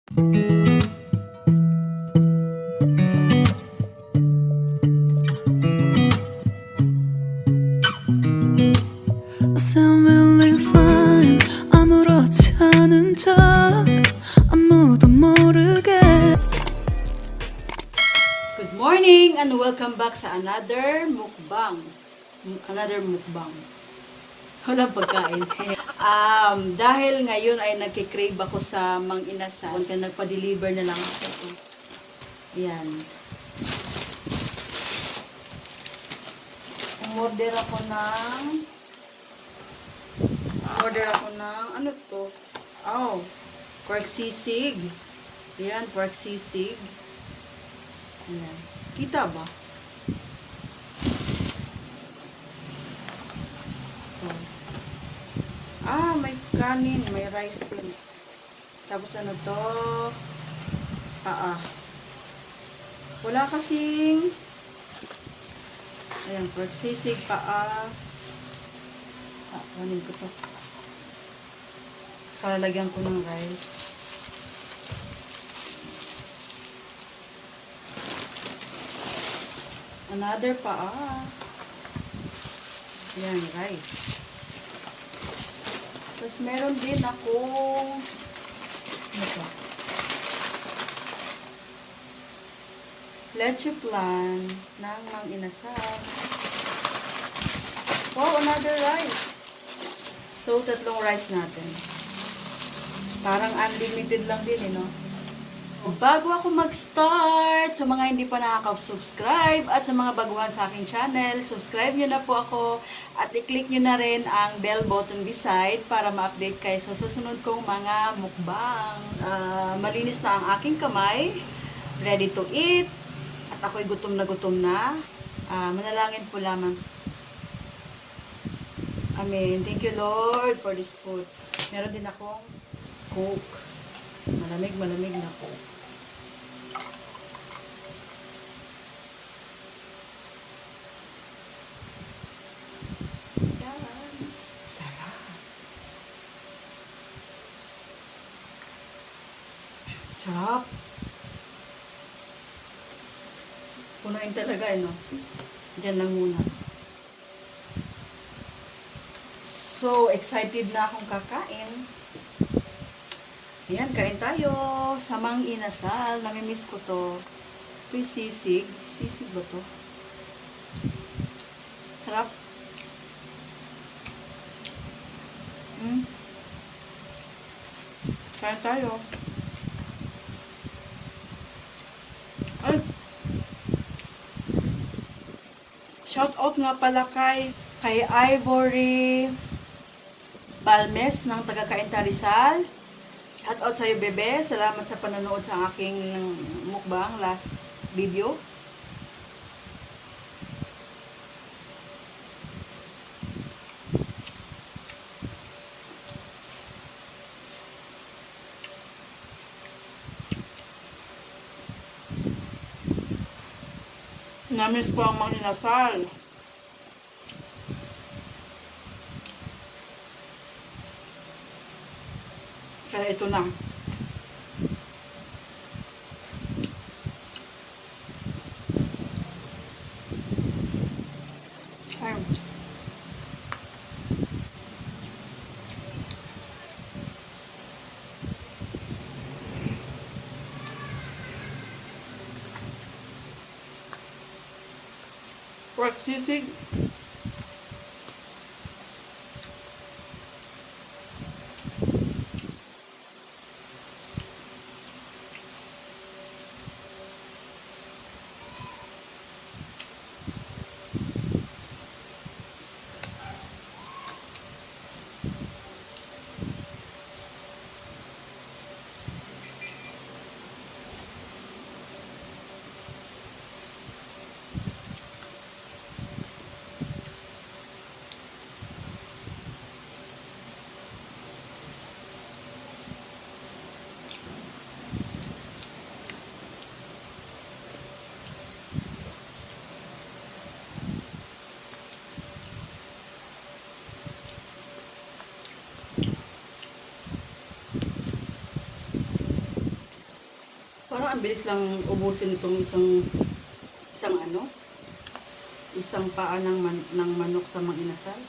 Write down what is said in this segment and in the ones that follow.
sound really fine. 아무렇지 않은 척 아무도 모르게. Good morning and welcome back sa another mukbang. Walang pagkain. Dahil ngayon ay nagkikrave ako sa Mang Inasal, kaya nagpa-deliver na lang ako. Ayan. Order ako ng, ano to? Oh, pork sisig. Ayan, pork sisig. Ayan. Kita ba? Oh. May kanin, may rice din. Tapos ano to? Wala kasing ayan, pork sisig, kunin ko to. Para lagyan ko ng rice. Another ayan, rice. Tapos meron din akong ito. Leche flan ng Mang Inasal. Wow, another rice. So, tatlong rice natin. Parang unlimited lang din, no? Bago ako mag-start, sa mga hindi pa nakaka-subscribe at sa mga baguhan sa aking channel, subscribe nyo na po ako at i-click nyo na rin ang bell button beside para ma-update kayo sa susunod kong mga mukbang. Malinis na ang aking kamay, ready to eat, at ako'y gutom na gutom na. Manalangin po lamang. Amen. Thank you, Lord, for this food. Meron din akong Coke. Malamig na Coke. Yan. Sarap. Sarap. Punuin talaga, no? Diyan lang muna. So, excited na akong kakain. Ayan, kain tayo. Sa Mang Inasal. Namimiss ko to. Ito yung sisig. Sisig ba to? Sarap. Kain tayo. Ay! Shout out nga pala kay Ivory Balmes ng taga-Cainta Rizal. Shout out sa'yo, bebe. Salamat sa panonood sa aking mukbang last video. Namiss ko ang Mang Inasal. Kaya ito na. Ayun. Pork sisig. Parang ang bilis lang ubusin itong isang paa ng manok sa mga inasal.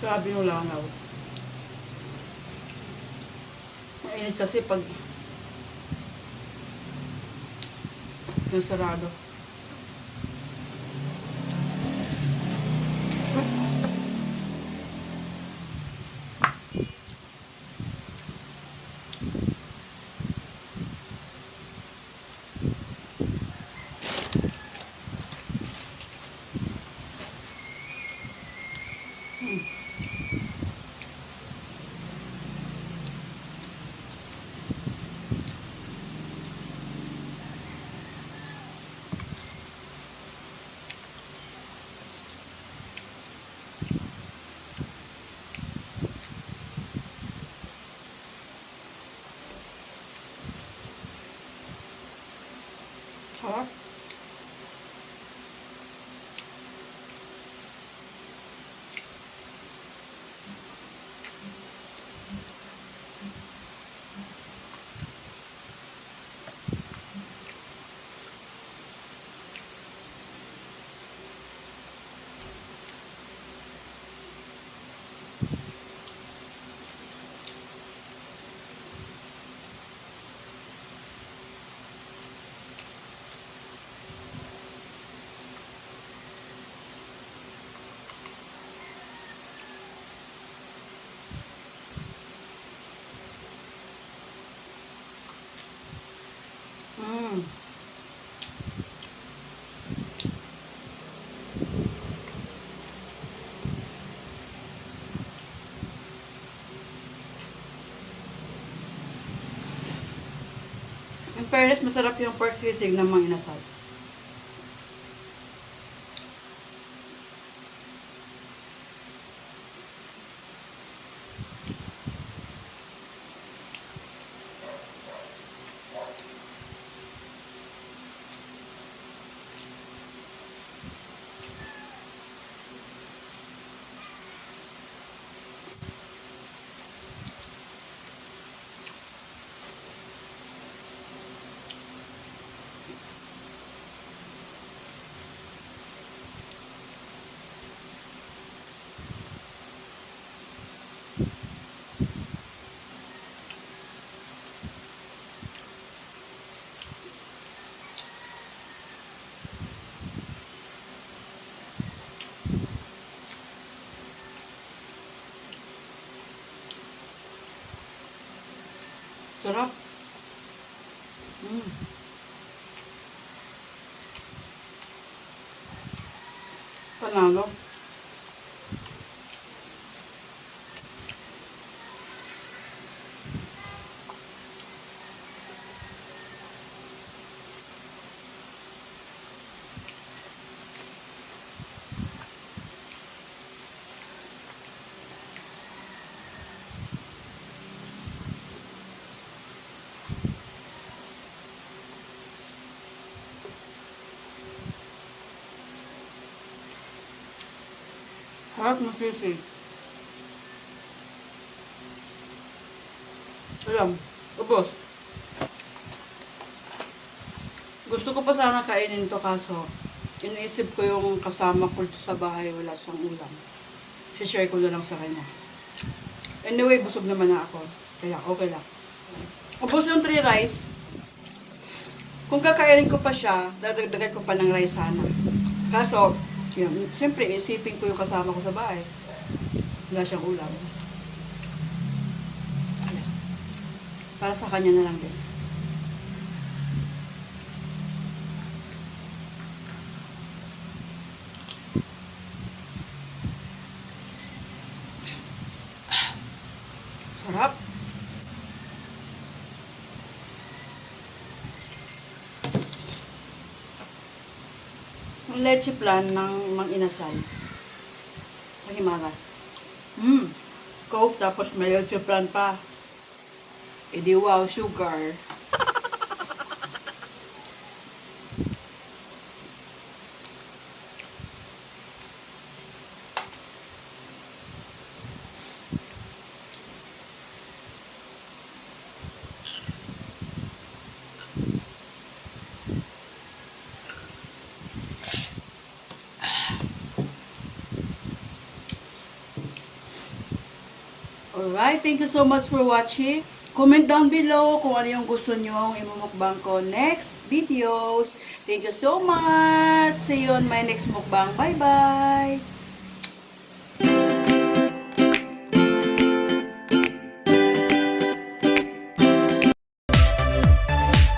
Grabe yung langaw. Mainit kasi pag yung sarado. Sarap. In fairness, masarap yung pork sisig ng mga inasal. Sarap. Panalo. Harap mo sisig. Alam, ubos. Gusto ko pa sana kainin to kaso iniisip ko yung kasama ko sa bahay wala siyang ulam. Share ko na lang sa kanya. Anyway, busog naman na ako. Kaya okay lang. Ubos yung 3 rice. Kung kakainin ko pa siya, dadagdagan ko pa ng rice sana. Kaso, yun, siyempre, isipin ko yung kasama ko sa bahay. Wala siyang ulam. Ayan. Para sa kanya na lang din. Sarap. Ang leche plan ng Mang Inasal. Ang Himagas. Coke, tapos may leche plan pa. E di wow, sugar. Alright, thank you so much for watching. Comment down below kung ano yung gusto nyo imumukbang ko next videos. Thank you so much. See you on my next mukbang. Bye-bye.